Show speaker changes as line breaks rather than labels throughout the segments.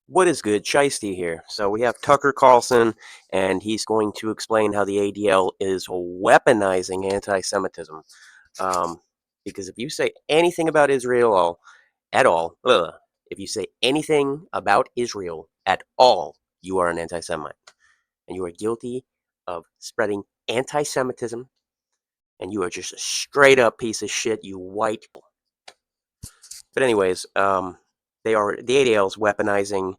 What is good? Shiesty here. So we have Tucker Carlson, and he's going to explain how the ADL is weaponizing anti-Semitism. Um, because if you say anything about Israel at all, if you say anything about Israel at all, you are an anti-Semite, and you are guilty of spreading anti-Semitism, and you are just a straight up piece of shit, you white. But anyways, the ADL is weaponizing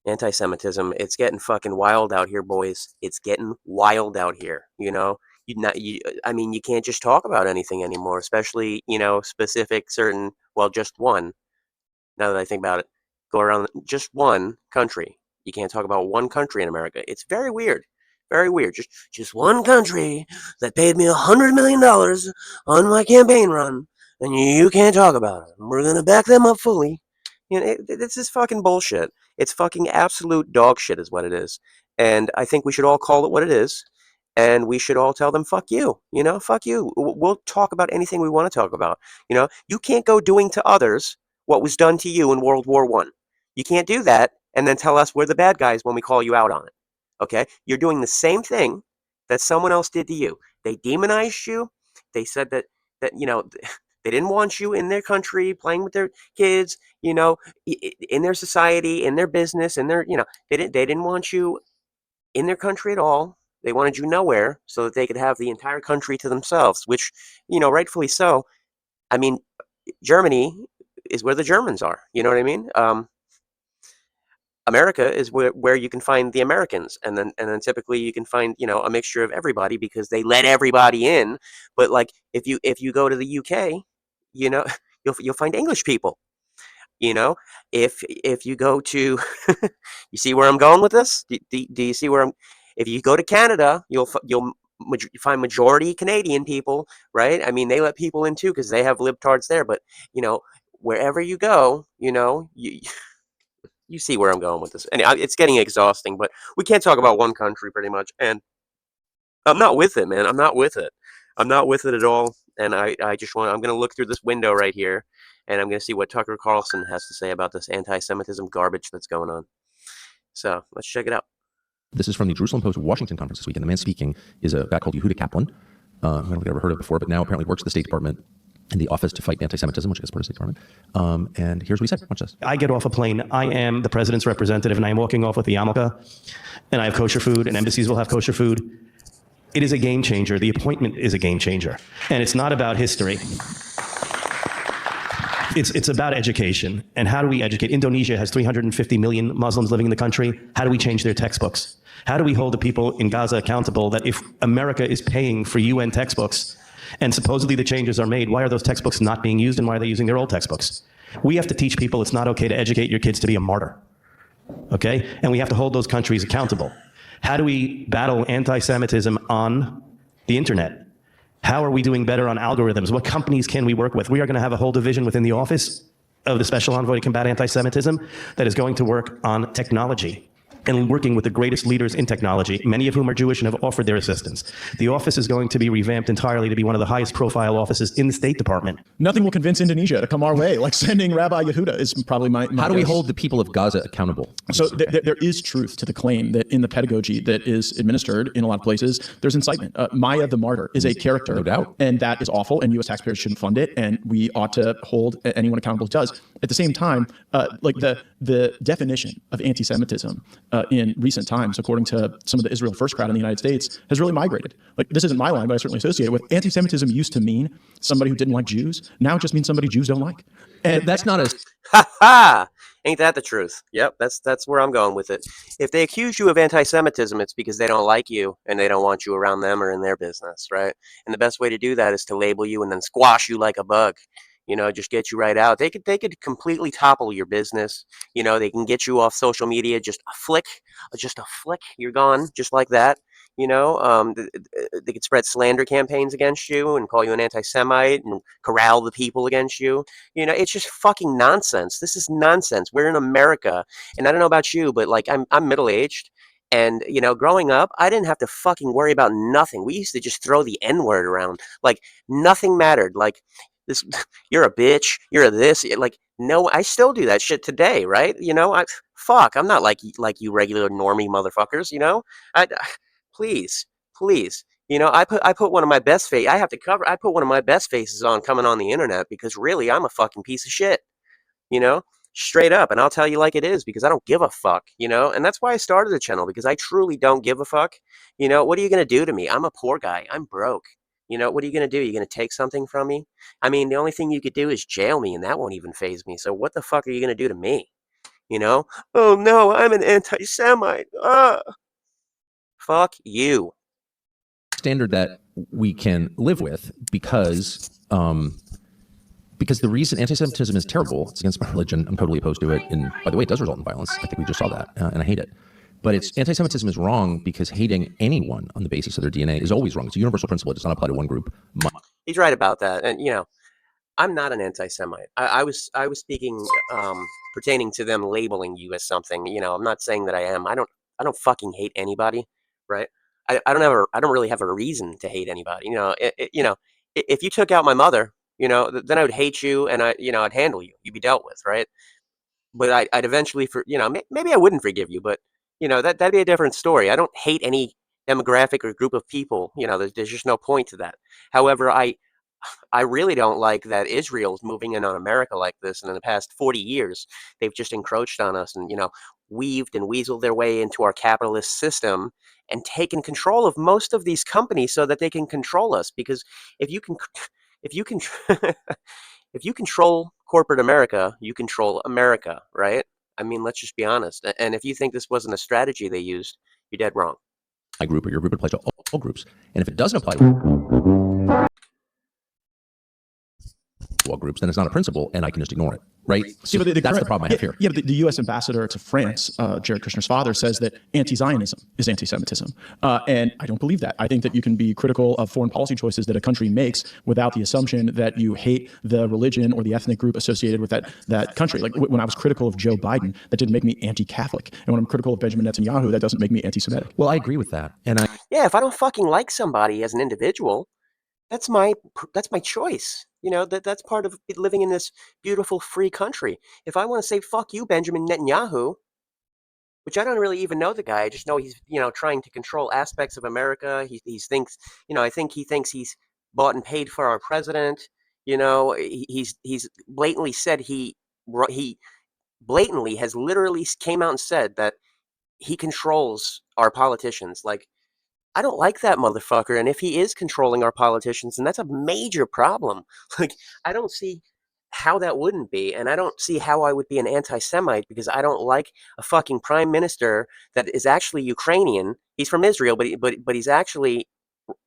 anti-Semitism. It's getting fucking wild out here, boys. It's getting wild out here. I mean, you can't just talk about anything anymore, especially specific, certain. Well, just one. Now that I think about it, go around just one country. You can't talk about one country in America. It's very weird. Very weird. Just one country that paid me $100 million on my campaign run, and you can't talk about it. We're gonna back them up fully. This is fucking bullshit. It's fucking absolute dog shit, is what it is. And I think we should all call it what it is, and we should all tell them, "Fuck you." Fuck you. We'll talk about anything we want to talk about. You can't go doing to others what was done to you in World War One. You can't do that and then tell us we're the bad guys when we call you out on it. Okay? You're doing the same thing that someone else did to you. They demonized you. They said that they didn't want you in their country playing with their kids, in their society, in their business, in their, they didn't want you in their country at all. They wanted you nowhere so that they could have the entire country to themselves, which, rightfully so. I mean, Germany is where the Germans are. You know what I mean? America is where you can find the Americans, and then typically you can find a mixture of everybody because they let everybody in. But like if you go to the UK, you know you'll find English people. You know, if you go to, you see where I'm going with this? Do you see where I'm? If you go to Canada, you'll find majority Canadian people, right? I mean, they let people in too because they have libtards there. But wherever you go, you see where I'm going with this. And it's getting exhausting. But we can't talk about one country pretty much. And I'm not with it, man. I'm not with it. I'm not with it at all. And I just I'm going to look through this window right here, and I'm going to see what Tucker Carlson has to say about this anti-Semitism garbage that's going on. So let's check it out.
This is from the Jerusalem Post Washington conference this week, and the man speaking is a guy called Yehuda Kaplan. I don't think I've ever heard of it before, but now apparently works at the State Department in the Office to Fight Anti-Semitism, which is part of the State Department. And here's what he said. Watch this.
I get off a plane. I am the president's representative, and I'm walking off with the yarmulke, and I have kosher food, and embassies will have kosher food. It is a game changer. The appointment is a game changer. And it's not about history. It's about education. And how do we educate? Indonesia has 350 million Muslims living in the country. How do we change their textbooks? How do we hold the people in Gaza accountable that if America is paying for UN textbooks and supposedly the changes are made, why are those textbooks not being used and why are they using their old textbooks? We have to teach people it's not okay to educate your kids to be a martyr. Okay? And we have to hold those countries accountable. How do we battle anti-Semitism on the internet? How are we doing better on algorithms? What companies can we work with? We are going to have a whole division within the Office of the Special Envoy to Combat Anti-Semitism that is going to work on technology and working with the greatest leaders in technology, many of whom are Jewish and have offered their assistance. The office is going to be revamped entirely to be one of the highest profile offices in the State Department.
Nothing will convince Indonesia to come our way, like sending Rabbi Yehuda is probably my
How do we
guess.
hold the people of Gaza accountable?
So there is truth to the claim that in the pedagogy that is administered in a lot of places, there's incitement. Maya the Martyr is a character,
No doubt.
and that is awful, and U.S. taxpayers shouldn't fund it, and we ought to hold anyone accountable who does. At the same time, like the definition of anti-Semitism in recent times, according to some of the Israel First crowd in the United States, has really migrated. Like, this isn't my line, but I certainly associate it with. Anti-Semitism used to mean somebody who didn't like Jews. Now it just means somebody Jews don't like.
And that's not as...
Ha ha! Ain't that the truth? Yep, that's where I'm going with it. If they accuse you of anti-Semitism, it's because they don't like you and they don't want you around them or in their business, right? And the best way to do that is to label you and then squash you like a bug. Just get you right out. They could completely topple your business. They can get you off social media. Just a flick, you're gone, just like that. They could spread slander campaigns against you and call you an anti-Semite and corral the people against you. It's just fucking nonsense. This is nonsense. We're in America, and I don't know about you, but like I'm middle-aged. And, growing up, I didn't have to fucking worry about nothing. We used to just throw the N-word around. Like, nothing mattered. Like, this, you're a bitch, you're a this. Like, No, I still do that shit today, right? Fuck, I'm not like you regular normie motherfuckers, please, please. I put one of my best face. I put one of my best faces on coming on the internet because really I'm a fucking piece of shit, you know, straight up. And I'll tell you like it is because I don't give a fuck, and that's why I started the channel because I truly don't give a fuck. What are you going to do to me? I'm a poor guy. I'm broke. What are you going to do? You're going to take something from me? I mean, the only thing you could do is jail me and that won't even faze me. So what the fuck are you going to do to me? Oh no, I'm an anti-Semite. Fuck you.
Standard that we can live with because the reason anti-Semitism is terrible, it's against my religion. I'm totally opposed to it. And by the way, it does result in violence. I think we just saw that, and I hate it. But anti-Semitism is wrong because hating anyone on the basis of their DNA is always wrong. It's a universal principle. It does not apply to one group.
He's right about that. And I'm not an anti-Semite. I was speaking pertaining to them labeling you as something. I'm not saying that I am. I don't fucking hate anybody, right? I don't really have a reason to hate anybody. If you took out my mother, then I would hate you and I'd handle you. You'd be dealt with, right? But I'd eventually maybe I wouldn't forgive you, but that'd be a different story. I don't hate any demographic or group of people. There's just no point to that. However, I really don't like that Israel's moving in on America like this. And in the past 40 years, they've just encroached on us and, weaved and weaseled their way into our capitalist system and taken control of most of these companies so that they can control us. Because if you can, if you can, if you control corporate America, you control America, right? I mean, let's just be honest. And if you think this wasn't a strategy they used, you're dead wrong.
My group or your group applies to all groups. And if it doesn't apply to all groups, then it's not a principle, and I can just ignore it, right? So that's the problem I have here.
Yeah, but the U.S. ambassador to France, Jared Kushner's father, says that anti-Zionism is anti-Semitism, and I don't believe that. I think that you can be critical of foreign policy choices that a country makes without the assumption that you hate the religion or the ethnic group associated with that country. Like when I was critical of Joe Biden, that didn't make me anti-Catholic, and when I'm critical of Benjamin Netanyahu, that doesn't make me anti-Semitic.
Well, I agree with that, and
yeah, if I don't fucking like somebody as an individual, that's my choice. That's part of living in this beautiful free country. If I want to say fuck you, Benjamin Netanyahu, which I don't really even know the guy, I just know he's trying to control aspects of America. He thinks I think he thinks he's bought and paid for our president. He's blatantly said he blatantly has literally came out and said that he controls our politicians. Like, I don't like that motherfucker. And if he is controlling our politicians, then that's a major problem. Like, I don't see how that wouldn't be. And I don't see how I would be an anti-Semite because I don't like a fucking prime minister that is actually Ukrainian. He's from Israel, but he's actually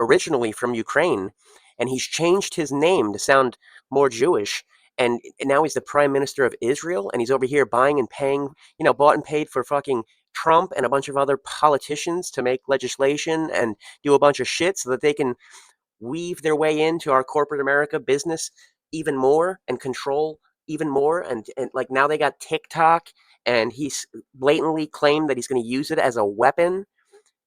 originally from Ukraine. And he's changed his name to sound more Jewish. And now he's the prime minister of Israel. And he's over here buying and paying, bought and paid for fucking Trump and a bunch of other politicians to make legislation and do a bunch of shit so that they can weave their way into our corporate America business even more and control even more. And like now they got TikTok and he's blatantly claimed that he's going to use it as a weapon,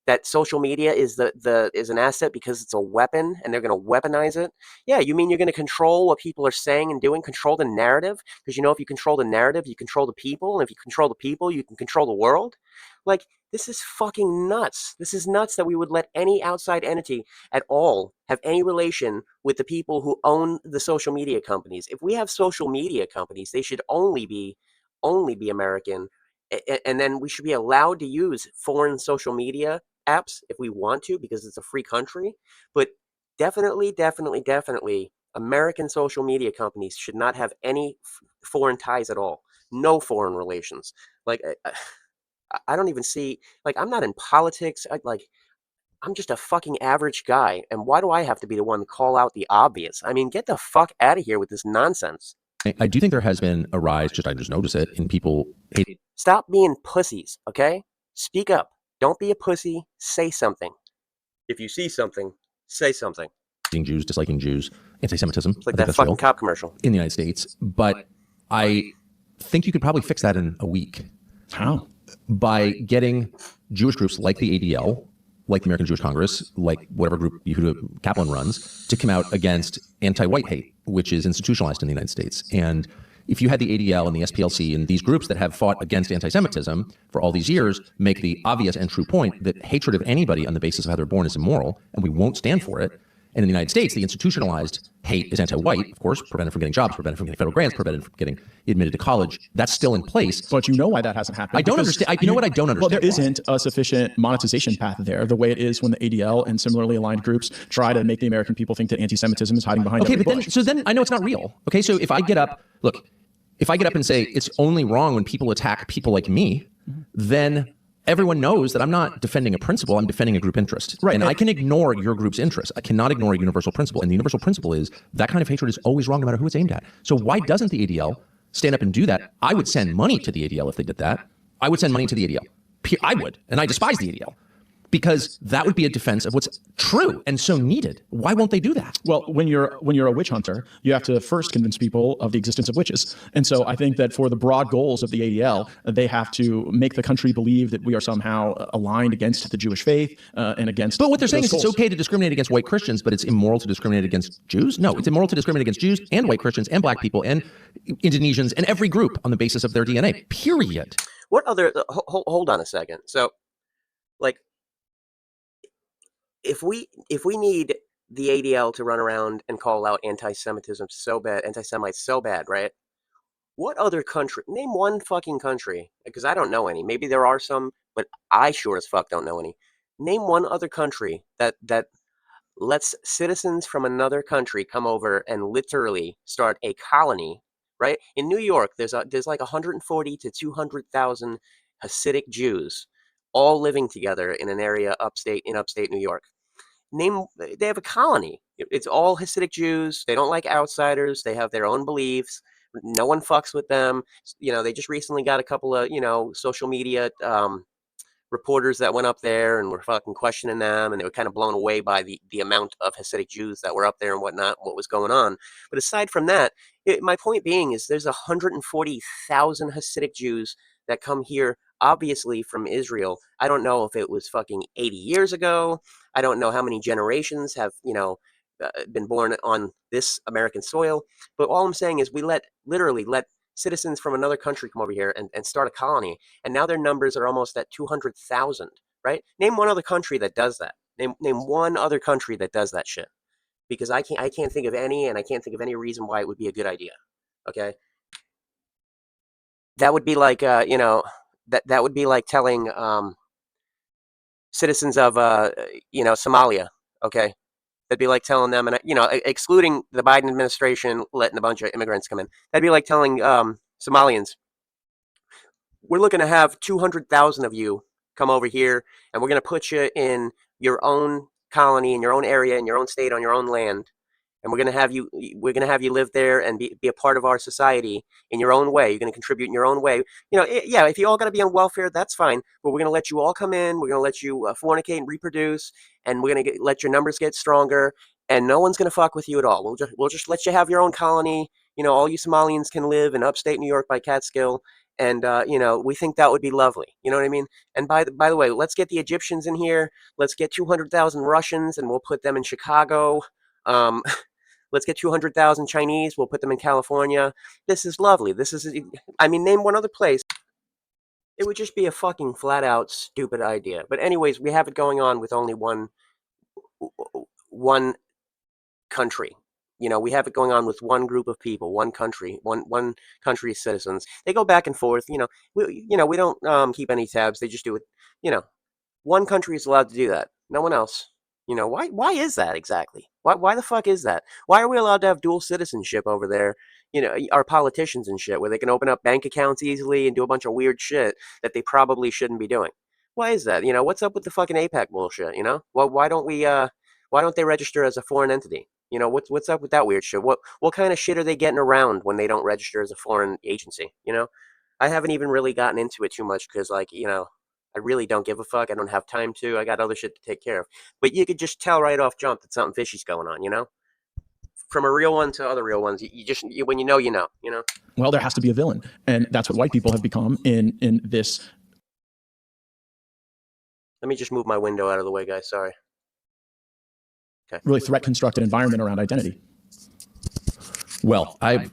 that social media is is an asset because it's a weapon and they're going to weaponize it. Yeah, you mean you're going to control what people are saying and doing, control the narrative? Because if you control the narrative, you control the people, and if you control the people, you can control the world. Like, this is fucking nuts. This is nuts that we would let any outside entity at all have any relation with the people who own the social media companies. If we have social media companies, they should only be American, and then we should be allowed to use foreign social media apps if we want to because it's a free country. But definitely American social media companies should not have any foreign ties at all. No foreign relations. Like, I don't even see, like, I'm not in politics. I'm just a fucking average guy. And why do I have to be the one to call out the obvious? I mean, get the fuck out of here with this nonsense.
I do think there has been a rise, I just notice it, in people hating.
Stop being pussies, okay? Speak up. Don't be a pussy. Say something. If you see something, say something.
Jews, disliking Jews, anti-Semitism.
It's like that fucking cop commercial.
In the United States. But I think you could probably fix that in a week.
How?
By getting Jewish groups like the ADL, like the American Jewish Congress, like whatever group Yehuda Kaplan runs, to come out against anti-white hate, which is institutionalized in the United States. And if you had the ADL and the SPLC and these groups that have fought against anti-Semitism for all these years make the obvious and true point that hatred of anybody on the basis of how they're born is immoral, and we won't stand for it. And in the United States, the institutionalized hate is anti-white, of course, prevented from getting jobs, prevented from getting federal grants, prevented from getting admitted to college. That's still in place.
But you know why that hasn't happened.
I don't understand. You know what I don't understand?
Well, there isn't a sufficient monetization path there, the way it is when the ADL and similarly aligned groups try to make the American people think that anti-Semitism is hiding behind every bush.
So then I know it's not real. Okay, so if I get up and say it's only wrong when people attack people like me, then everyone knows that I'm not defending a principle, I'm defending a group interest.
Right.
And I can ignore your group's interest. I cannot ignore a universal principle. And the universal principle is that kind of hatred is always wrong no matter who it's aimed at. So why doesn't the ADL stand up and do that? I would send money to the ADL if they did that. I would send money to the ADL. I would. And I despise the ADL. Because that would be a defense of what's true and so needed. Why won't they do that?
Well, when you're a witch hunter, you have to first convince people of the existence of witches. And so I think that for the broad goals of the ADL, they have to make the country believe that we are somehow aligned against the Jewish faith and against.
But what they're saying is
goals.
it's okay to discriminate against white Christians, but it's immoral to discriminate against Jews? No, it's immoral to discriminate against Jews and white Christians and black people and Indonesians and every group on the basis of their DNA, period.
What other, hold on a second. So, like, if we need the ADL to run around and call out anti-Semitism so bad, anti-Semites so bad, right? What other country, name one fucking country, because I don't know any. Maybe there are some, but I sure as fuck don't know any. Name one other country that lets citizens from another country come over and literally start a colony, right? In New York, there's like 140 to 200,000 Hasidic Jews all living together in an area upstate New York. They have a colony. It's all Hasidic Jews. They don't like outsiders. They have their own beliefs. No one fucks with them. They just recently got a couple of, social media reporters that went up there and were fucking questioning them, and they were kind of blown away by the amount of Hasidic Jews that were up there and whatnot, what was going on. But aside from that, my point being is there's 140,000 Hasidic Jews that come here, obviously from Israel. I don't know if it was fucking 80 years ago. I don't know how many generations have, been born on this American soil. But all I'm saying is we literally let citizens from another country come over here and start a colony. And now their numbers are almost at 200,000, right? Name one other country that does that. Name one other country that does that shit. Because I can't think of any, and I can't think of any reason why it would be a good idea. Okay? That would be like, that would be like telling citizens of, Somalia, okay? That'd be like telling them, and excluding the Biden administration letting a bunch of immigrants come in. That'd be like telling Somalians, we're looking to have 200,000 of you come over here, and we're going to put you in your own colony, in your own area, in your own state, on your own land. And we're going to have you live there and be a part of our society in your own way. You're going to contribute in your own way. If you all got to be on welfare, that's fine. But we're going to let you all come in. We're going to let you fornicate and reproduce. And we're going to let your numbers get stronger. And no one's going to fuck with you at all. We'll just let you have your own colony. All you Somalians can live in upstate New York by Catskill. And, we think that would be lovely. You know what I mean? And by the way, let's get the Egyptians in here. Let's get 200,000 Russians, and we'll put them in Chicago. Let's get 200,000 Chinese. We'll put them in California. This is lovely. Name one other place. It would just be a fucking flat out stupid idea. But anyways, we have it going on with only one country. We have it going on with one group of people, one country, one country's citizens. They go back and forth. We don't keep any tabs. They just do it. One country is allowed to do that. No one else. Why is that exactly? Why the fuck is that? Why are we allowed to have dual citizenship over there? Our politicians and shit, where they can open up bank accounts easily and do a bunch of weird shit that they probably shouldn't be doing. Why is that? What's up with the fucking APEC bullshit? Why don't they register as a foreign entity? What's up with that weird shit? What kind of shit are they getting around when they don't register as a foreign agency? I haven't even really gotten into it too much because, I really don't give a fuck. I don't have time to. I got other shit to take care of. But you could just tell right off jump that something fishy's going on, From a real one to other real ones, when you know.
Well, there has to be a villain. And that's what white people have become in this.
Let me just move my window out of the way, guys. Sorry. Okay.
Really threat constructed environment around identity.
Well, I've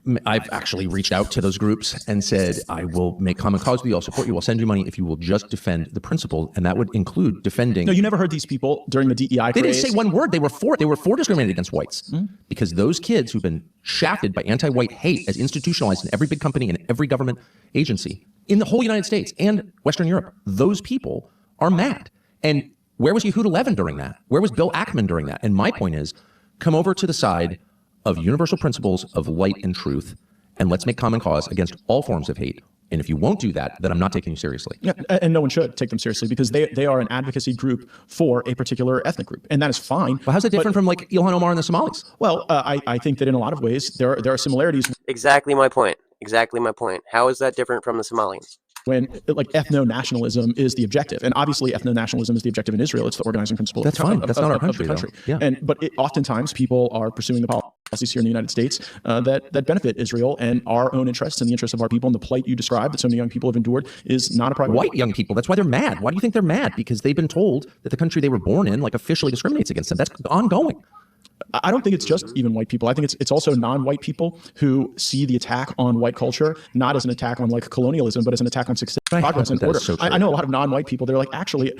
actually reached out to those groups and said, I will make common cause with you. I'll support you. I'll send you money if you will just defend the principle. And that would include defending.
No, you never heard these people during the DEI
They didn't
craze.
say one word. They were for discriminating against whites because those kids who've been shafted by anti-white hate as institutionalized in every big company and every government agency in the whole United States and Western Europe, those people are mad. And where was Yehuda Levin during that? Where was Bill Ackman during that? And my point is, come over to the side of universal principles of light and truth, and let's make common cause against all forms of hate. And if you won't do that, then I'm not taking you seriously.
Yeah, and no one should take them seriously because they are an advocacy group for a particular ethnic group, and that is fine.
But how's it different from like Ilhan Omar and the Somalis?
Well, I think that in a lot of ways there are similarities.
Exactly my point. Exactly my point. How is that different from the Somalians?
When like ethno-nationalism is the objective, and obviously ethno-nationalism is the objective in Israel. It's the organizing principle.
That's fine. That's not our country,
of the country. Yeah. But oftentimes people are pursuing the policies here in the United States that benefit Israel and our own interests and the interests of our people. And the plight you described that so many young people have endured is not a private.
White young people. That's why they're mad. Why do you think they're mad? Because they've been told that the country they were born in like officially discriminates against them. That's ongoing.
I don't think it's just even white people. I think it's also non-white people who see the attack on white culture not as an attack on like colonialism, but as an attack on success, progress, and order.
So
I know a lot of non-white people. They're like, actually,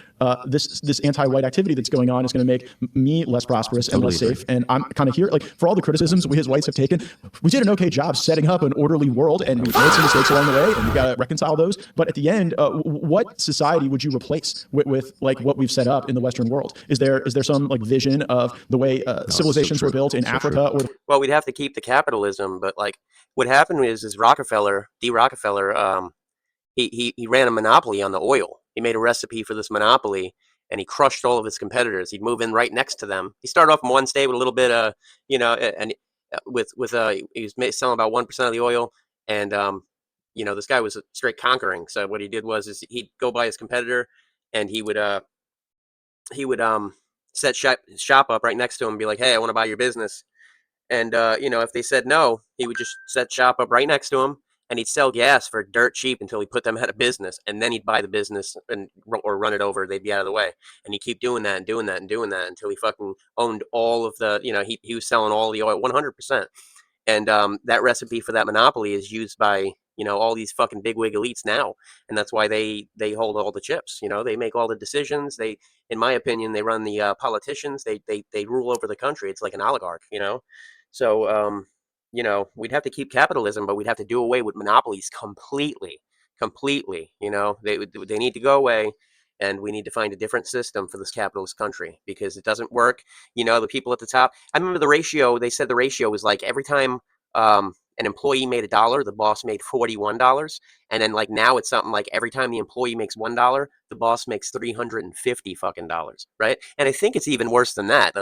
this anti-white activity that's going on is going to make me less prosperous and less safe. And I'm kind of here, like, for all the criticisms we as whites have taken, we did an okay job setting up an orderly world, and we made some mistakes along the way, and we got to reconcile those. But at the end, what society would you replace with like what we've set up in the Western world? Is there some like vision of the way civilizations were built in Africa? Or
well, we'd have to keep the capitalism, but like what happened is Rockefeller, he ran a monopoly on the oil. He made a recipe for this monopoly, and he crushed all of his competitors. He'd move in right next to them. He started off in one state with a little bit, and he was selling about 1% of the oil, and this guy was straight conquering. So what he did was he'd go by his competitor, and he would set shop up right next to him and be like, hey, I want to buy your business. And, if they said no, he would just set shop up right next to him, and he'd sell gas for dirt cheap until he put them out of business. And then he'd buy the business or run it over. They'd be out of the way. And he'd keep doing that and doing that and doing that until he fucking owned all of the, he was selling all the oil 100%. And that recipe for that monopoly is used by, all these fucking bigwig elites now. And that's why they hold all the chips. They make all the decisions. They, in my opinion, they run the politicians. They rule over the country. It's like an oligarch, So, we'd have to keep capitalism, but we'd have to do away with monopolies completely. They need to go away. And we need to find a different system for this capitalist country because it doesn't work. The people at the top, I remember the ratio, they said the ratio was like every time an employee made $1, the boss made $41. And then like now it's something like every time the employee makes $1, the boss makes $350 fucking dollars, right? And I think it's even worse than that.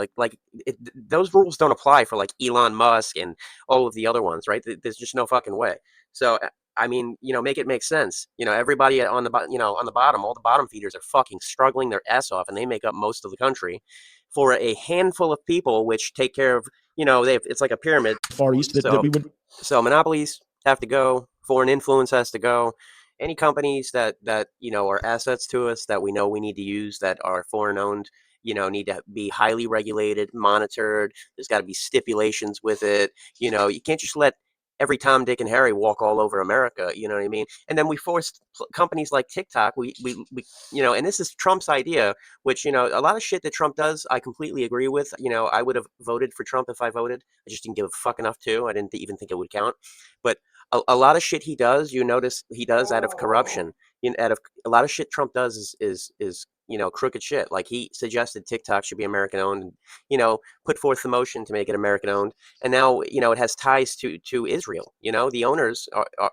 Those rules don't apply for like Elon Musk and all of the other ones, right? There's just no fucking way. So I mean, make it make sense. Everybody on the bottom, all the bottom feeders are fucking struggling their ass off, and they make up most of the country for a handful of people, which take care of, it's like a pyramid.
Far East that we would.
So monopolies have to go. Foreign influence has to go. Any companies that are assets to us that we know we need to use that are foreign owned, need to be highly regulated, monitored. There's got to be stipulations with it. You can't just let every Tom, Dick, and Harry walk all over America, you know what I mean? And then we forced companies like TikTok, and this is Trump's idea, which, a lot of shit that Trump does, I completely agree with. I would have voted for Trump if I voted. I just didn't give a fuck enough to. I didn't even think it would count. But a lot of shit he does, you notice he does out of corruption. A lot of shit Trump does is crooked shit. Like he suggested TikTok should be American owned and, put forth the motion to make it American owned. And now, it has ties to Israel. The owners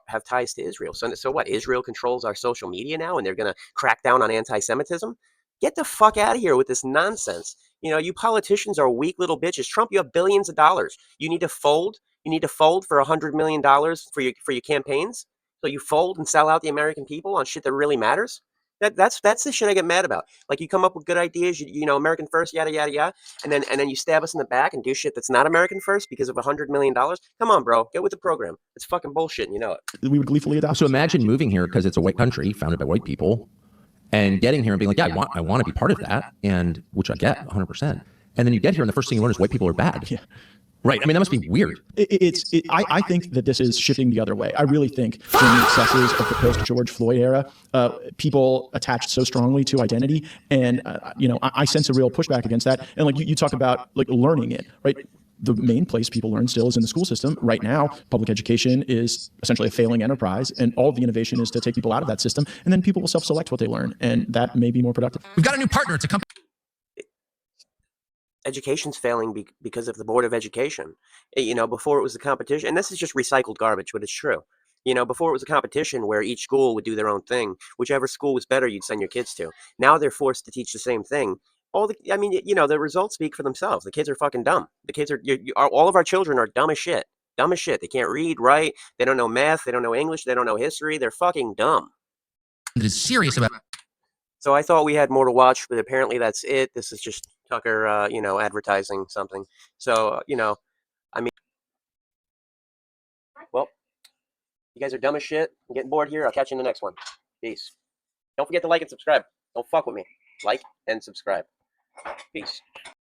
have ties to Israel. So what? Israel controls our social media now and they're going to crack down on anti-Semitism? Get the fuck out of here with this nonsense. You politicians are weak little bitches. Trump, you have billions of dollars. You need to fold. You need to fold for $100 million for your campaigns. So you fold and sell out the American people on shit that really matters. That's the shit I get mad about. Like you come up with good ideas, American first, yada yada yada, and then you stab us in the back and do shit that's not American first because of $100 million. Come on, bro, get with the program. It's fucking bullshit, and you know it.
We would gleefully adopt.
So imagine moving here because it's a white country founded by white people, and getting here and being like, yeah, I want to be part of that, and which I get 100%. And then you get here and the first thing you learn is white people are bad.
Yeah.
Right. I mean, that must be weird.
I think that this is shifting the other way. I really think during the excesses of the post-George Floyd era, people attached so strongly to identity, and I sense a real pushback against that. And like you talk about like learning it, right? The main place people learn still is in the school system. Right now, public education is essentially a failing enterprise, and all of the innovation is to take people out of that system, and then people will self-select what they learn, and that may be more productive.
We've got a new partner. It's a company.
Education's failing because of the Board of Education. Before it was a competition, and this is just recycled garbage, but it's true. Before it was a competition where each school would do their own thing. Whichever school was better, you'd send your kids to. Now they're forced to teach the same thing. The results speak for themselves. The kids are fucking dumb. The kids all of our children are dumb as shit. Dumb as shit. They can't read, write. They don't know math. They don't know English. They don't know history. They're fucking dumb.
That is serious about.
So I thought we had more to watch, but apparently that's it. This is just Tucker, advertising something. So, well, you guys are dumb as shit. I'm getting bored here. I'll catch you in the next one. Peace. Don't forget to like and subscribe. Don't fuck with me. Like and subscribe. Peace.